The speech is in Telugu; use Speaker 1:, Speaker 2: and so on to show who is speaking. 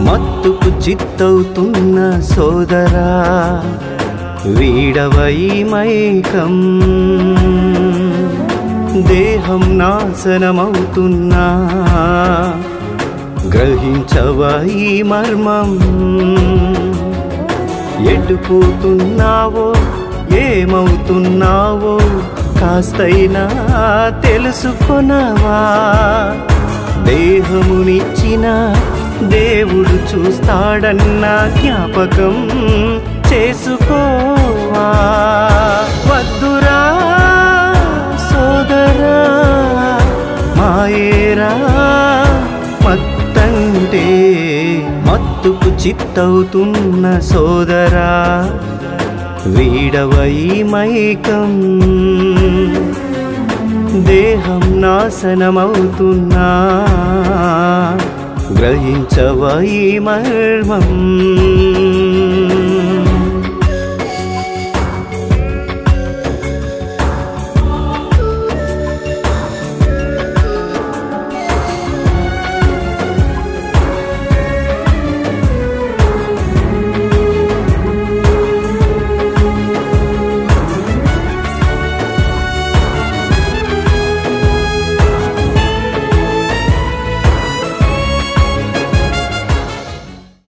Speaker 1: మత్తుకు చిత్తవుతున్న సోదరా వీడవై మైకం దేహం నాశనమవుతున్నా గ్రహించవై మర్మం ఎటుపోతున్నావో ఏమవుతున్నావో కాస్తైనా తెలుసుకొనవా దేహమునిచ్చిన దేవుడు చూస్తాడన్న జ్ఞాపకం చేసుకోవా వద్దురా సోదరా మాయేరా మత్తంటే మత్తుకు చిత్తవుతున్న సోదరా వీడవై మైకం దేహం నాశనమవుతున్నా గ్రహించవై మర్మం